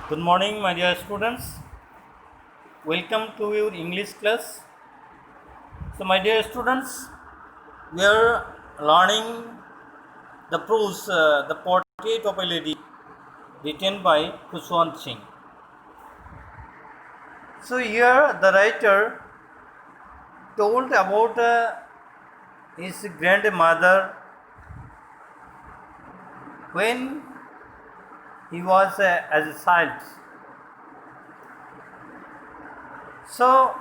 Good morning, my dear students. Welcome to your English class. So, my dear students, we are learning the prose, the portrait of a lady, written by Khuswant Singh. So, here the writer told about his grandmother when he was as a child. So,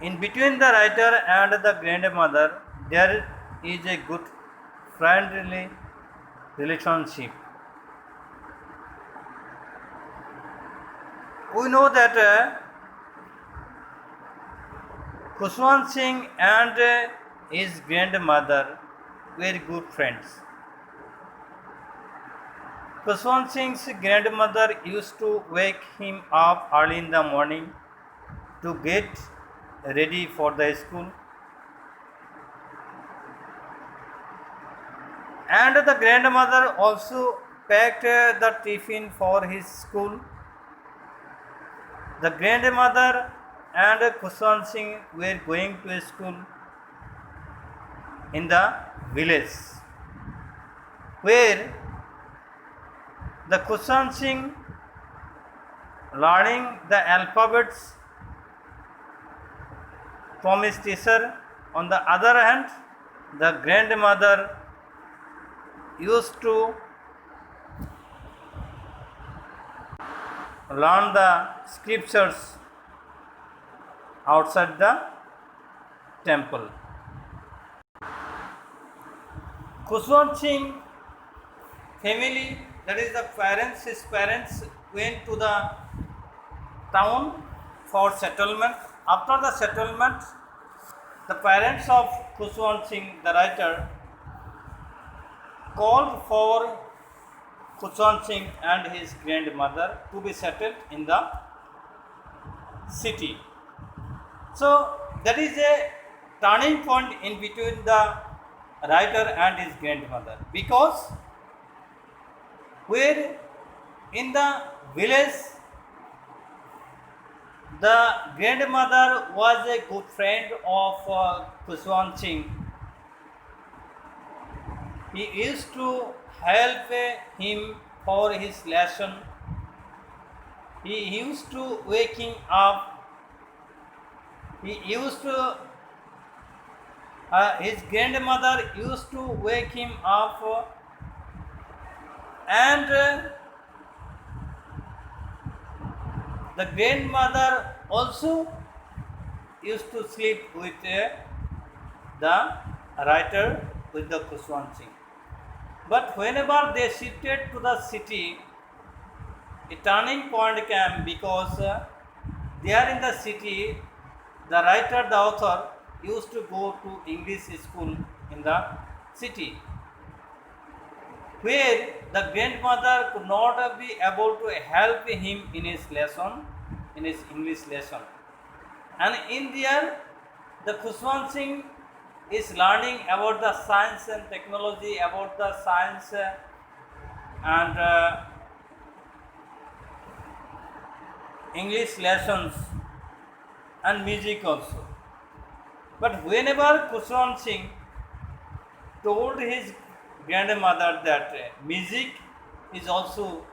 in between the writer and the grandmother, there is a good friendly relationship. We know that Khuswant Singh and his grandmother were good friends. Khuswant Singh's grandmother used to wake him up early in the morning to get ready for the school, and the grandmother also packed the tiffin for his school. The grandmother and Khuswant Singh were going to school in the village, where the Khuswant Singh learning the alphabets from his teacher. On the other hand, the grandmother used to learn the scriptures outside the temple. Khuswant Singh family, that is the parents, his parents went to the town for settlement. After the settlement, the parents of Khuswant Singh, the writer, called for Khuswant Singh and his grandmother to be settled in the city. So that is a turning point in between the writer and his grandmother, because where in the village the grandmother was a good friend of Khuswant Singh. He used to help him for his lesson. He used to wake him up. He used to his grandmother used to wake him up, and the grandmother also used to sleep with the writer, with the Khuswant Singh. But whenever they shifted to the city, a turning point came, because there in the city, the writer, the author, used to go to English school in the city, where the grandmother could not be able to help him in his lesson, in his English lesson. And in there, the Khuswant Singh is learning about the science and technology, about the science and English lessons and music also. But whenever Khuswant Singh told his grandmother that music is also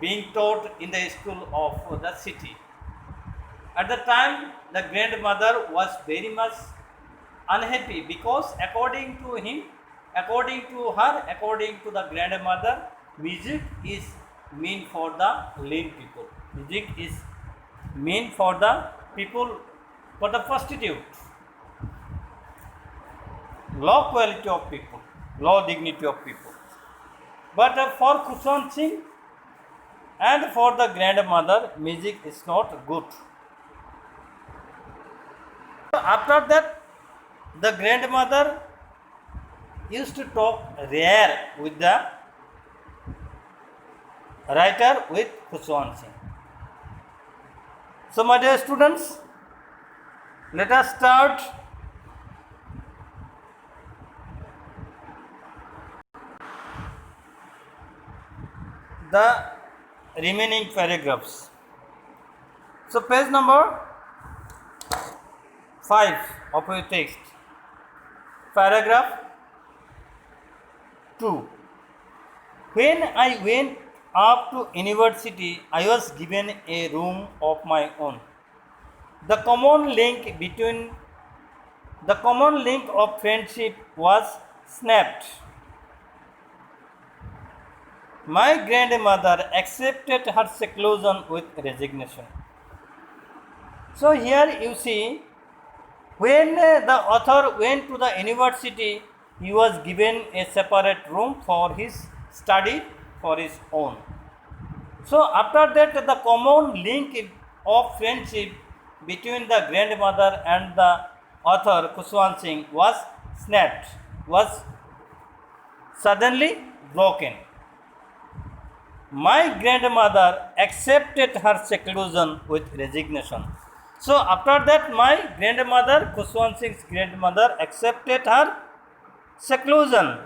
being taught in the school of the city, at the time the grandmother was very much unhappy, because according to him, according to her, according to the grandmother, music is meant for the lame people. Music is meant for the people, for the prostitute, low quality of people, low dignity of people. But for Khuswant Singh and for the grandmother, music is not good. After that, the grandmother used to talk rare with the writer, with Khuswant Singh. So, my dear students, let us start. the remaining paragraphs. So page number 5 of your text, paragraph 2. When I went up to university, I was given a room of my own. The common link of friendship was snapped. My grandmother accepted her seclusion with resignation. So here you see, when the author went to the university, he was given a separate room for his study, for his own. So after that, the common link of friendship between the grandmother and the author Khuswant Singh was snapped, was suddenly broken. My grandmother accepted her seclusion with resignation. So after that, my grandmother, Khuswant Singh's grandmother, accepted her seclusion.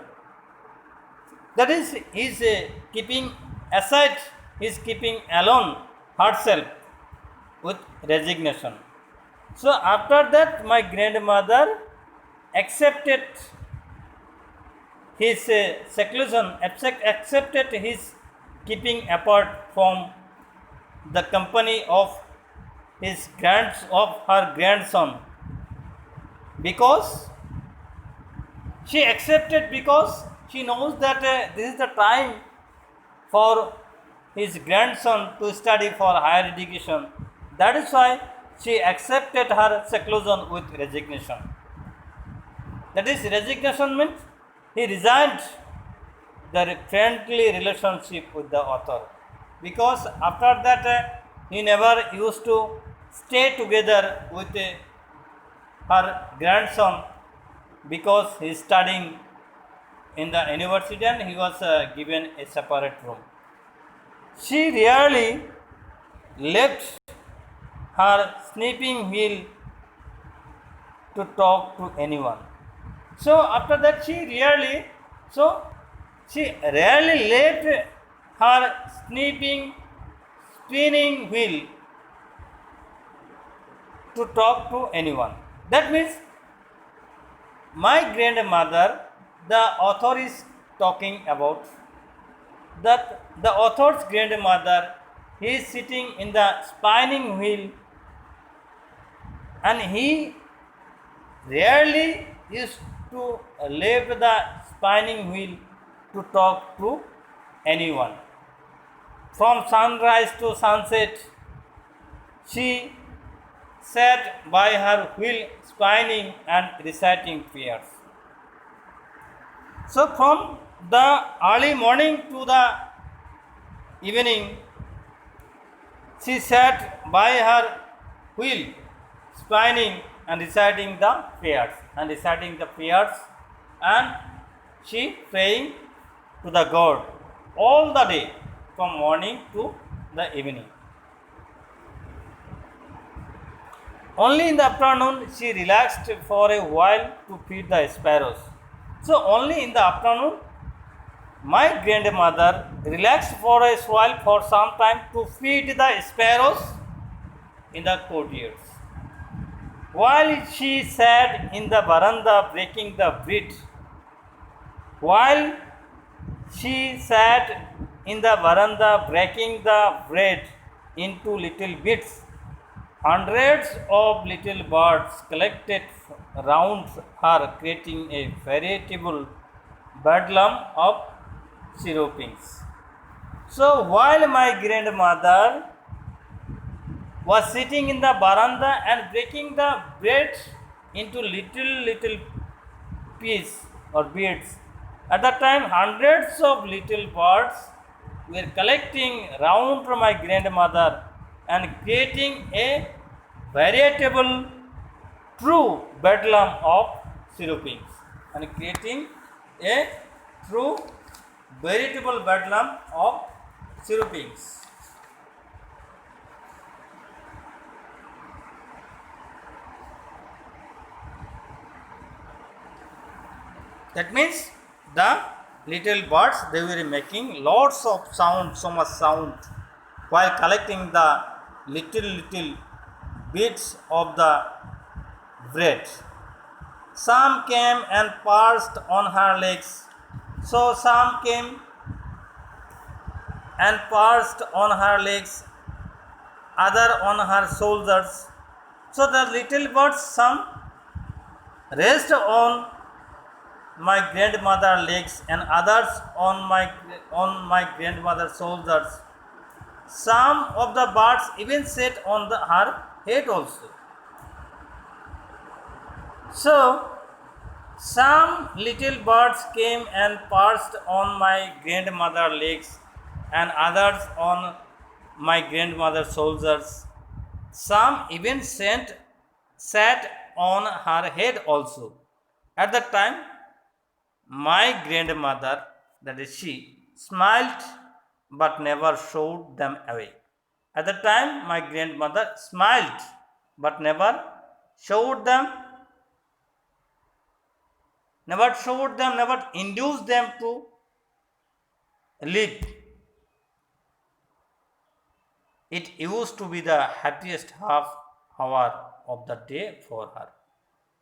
That is, he is keeping aside, he is keeping alone herself with resignation. So after that, my grandmother accepted his seclusion, accepted his keeping apart from the company of her grandson, because she accepted, because she knows that this is the time for his grandson to study for higher education. That is why she accepted her seclusion with resignation. That is, resignation means he resigned the friendly relationship with the author, because after that he never used to stay together with her grandson, because he is studying in the university and he was given a separate room. She rarely left her snipping wheel to talk to anyone. So after that, she rarely left her spinning wheel to talk to anyone. That means my grandmother, the author is talking about that the author's grandmother, he is sitting in the spinning wheel and he rarely used to leave the spinning wheel to talk to anyone. From sunrise to sunset, she sat by her wheel spinning and reciting prayers. So from the early morning to the evening, she sat by her wheel spinning and reciting the prayers, and she praying to the God all the day, from morning to the evening. Only in the afternoon she relaxed for a while to feed the sparrows. So only in the afternoon my grandmother relaxed for a while, for some time, to feed the sparrows in the courtyards. While she sat in the veranda breaking the bread, into little bits, hundreds of little birds collected round her, creating a veritable bedlam of chirrupings. So while my grandmother was sitting in the veranda and breaking the bread into little pieces or bits, at that time hundreds of little birds were collecting round my grandmother and creating a veritable true bedlam of chirrupings, and creating a true veritable bedlam of chirrupings. That means the little birds, they were making lots of sound, so much sound, while collecting the little bits of the bread. Some came and perched on her legs. So some came and perched on her legs, other on her shoulders. So the little birds, some rest on my grandmother's legs and others on my grandmother's shoulders. Some of the birds even sat on her head also. So some little birds came and perched on my grandmother's legs and others on my grandmother's shoulders. Some even sat on her head also. At that time, my grandmother, that is she, smiled but never showed them away. At the time, my grandmother smiled but never showed them, never induced them to leave. It used to be the happiest half hour of the day for her.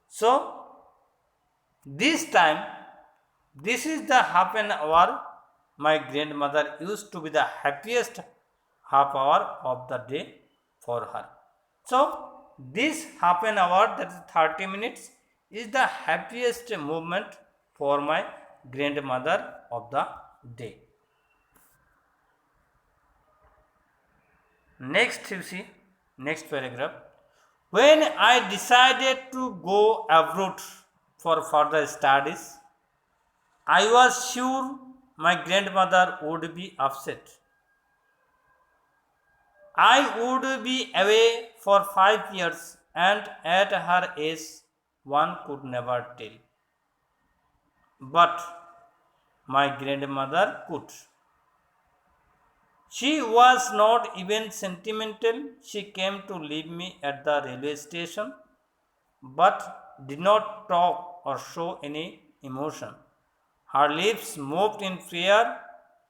So, this time, this is the half an hour my grandmother used to be the happiest half hour of the day for her. So, this half an hour, that is 30 minutes, is the happiest moment for my grandmother of the day. Next, you see, next paragraph. When I decided to go abroad for further studies, I was sure my grandmother would be upset. I would be away for 5 years, and at her age, one could never tell. But my grandmother could. She was not even sentimental. She came to leave me at the railway station, but did not talk or show any emotion. Her lips moved in prayer,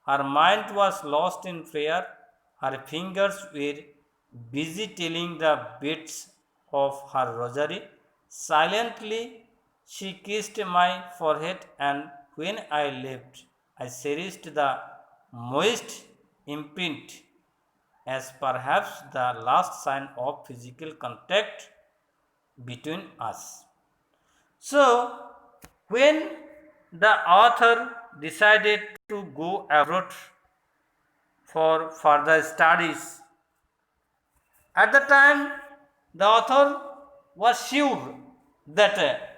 her mind was lost in prayer, her fingers were busy telling the beads of her rosary. Silently, she kissed my forehead, and when I left, I cherished the moist imprint as perhaps the last sign of physical contact between us. So, when the author decided to go abroad for further studies, at the time the author was sure that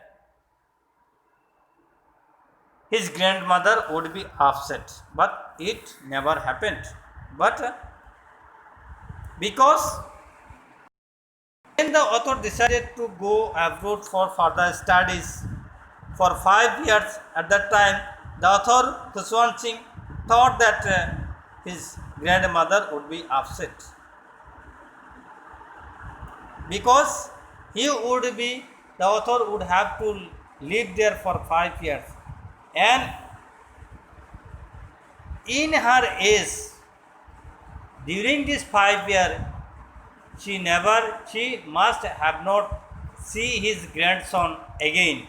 his grandmother would be upset, but it never happened. But because when the author decided to go abroad for further studies for 5 years, at that time the author Khushwant Singh thought that his grandmother would be upset, because the author would have to live there for 5 years, and in her age, during this 5 years, she must have not see his grandson again.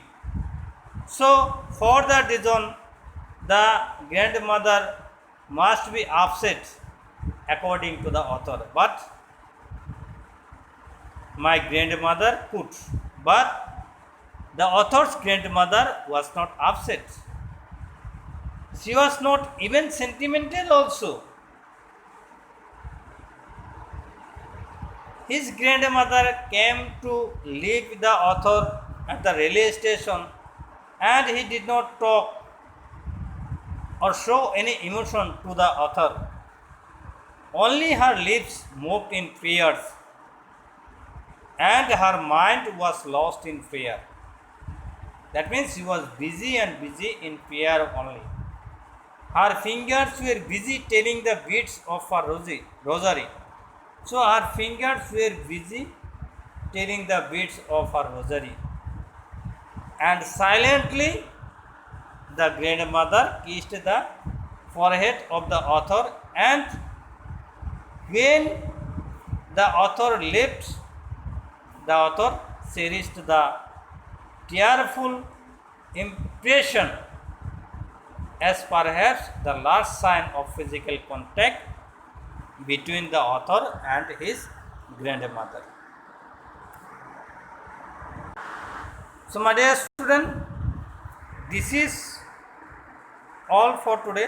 So for that reason, the grandmother must be upset according to the author. But my grandmother could. But the author's grandmother was not upset. She was not even sentimental also. His grandmother came to leave the author at the railway station, and he did not talk or show any emotion to the author. Only her lips moved in prayers, and her mind was lost in prayer. That means she was busy in prayer only. Her fingers were busy telling the beads of her rosary. So her fingers were busy telling the beads of her rosary. And silently, the grandmother kissed the forehead of the author, and when the author left, the author cherished the tearful impression as perhaps the last sign of physical contact between the author and his grandmother. So, my dear student, this is all for today.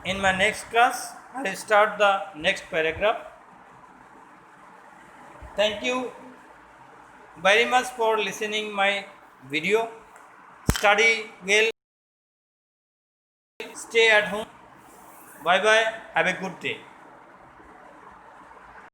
In my next class, I will start the next paragraph. Thank you very much for listening my video. Study well, stay at home. Bye bye. Have a good day.